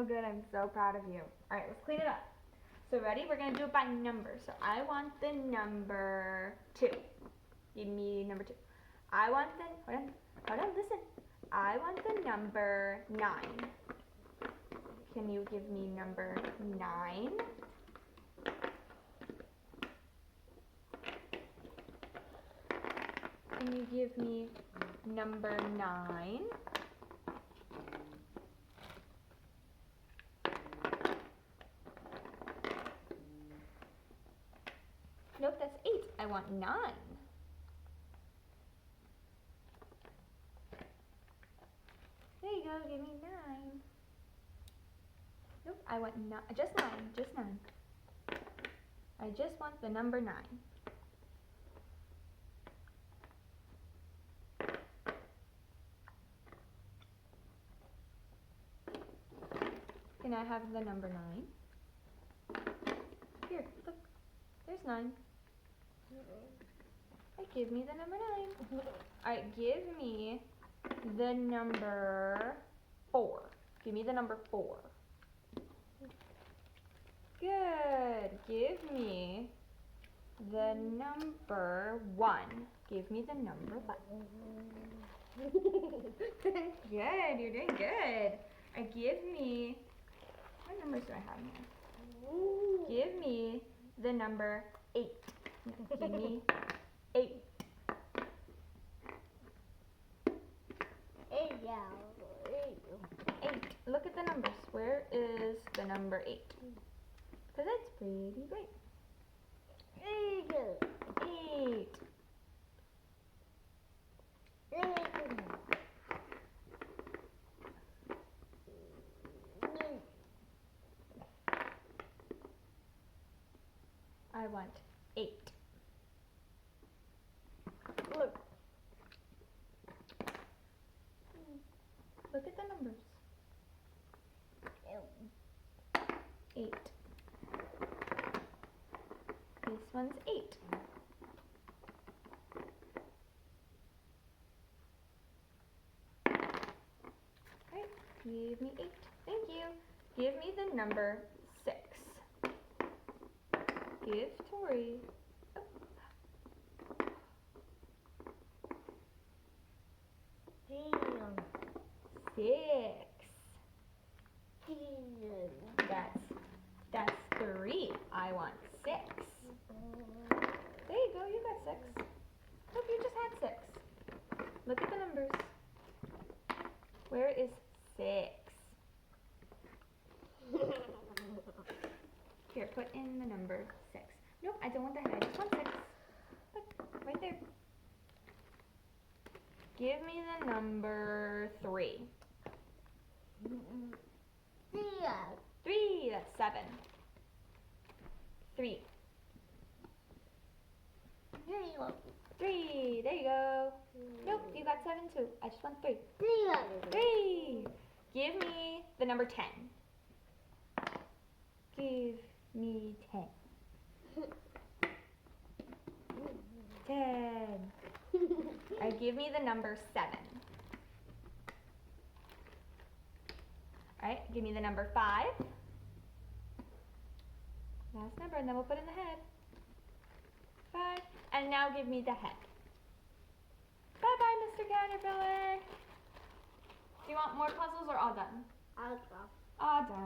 so good. I'm so proud of you. All right, let's clean it up. So ready? We're going to do it by number. So I want the number 2. Give me number 2. I want the, hold on, listen. I want the number 9. Can you give me number 9? Can you give me number 9? Nope, that's 8. I want 9. There you go, give me 9. Nope, I want just 9, just 9. I just want the number 9. Can I have the number 9? Here, look. There's 9. Alright, give me the number 9. Alright, give me the number 4. Give me the number 4. Good. Give me the number 1. Give me the number 1. Good, you're doing good. Alright, give me, what numbers do I have here? Give me the number 8. Give me 8. 8. Look at the numbers. Where is the number 8? Because it's pretty great. 8. I want 8. Look. Look at the numbers. 8. This one's 8. Alright, give me 8. Thank you. Give me the number 6. Give Tori. Oh. 6. That's 3. I want 6. There you go, you got 6. Look, you just had 6. Look at the numbers. Where is 6? Here, put in the number 6. Nope, I don't want the head, I just want 6. Look, right there. Give me the number 3. 3, that's 7. 3. 3, there you go. Nope, you got 7 too. I just want 3. 3. Give me the number 10. Give me 10. 10. Alright, give me the number 7. Alright, give me the number 5. Last number, and then we'll put in the head. 5. And now give me the head. Bye-bye, Mr. Caterpillar. Do you want more puzzles or all done? All done. All done.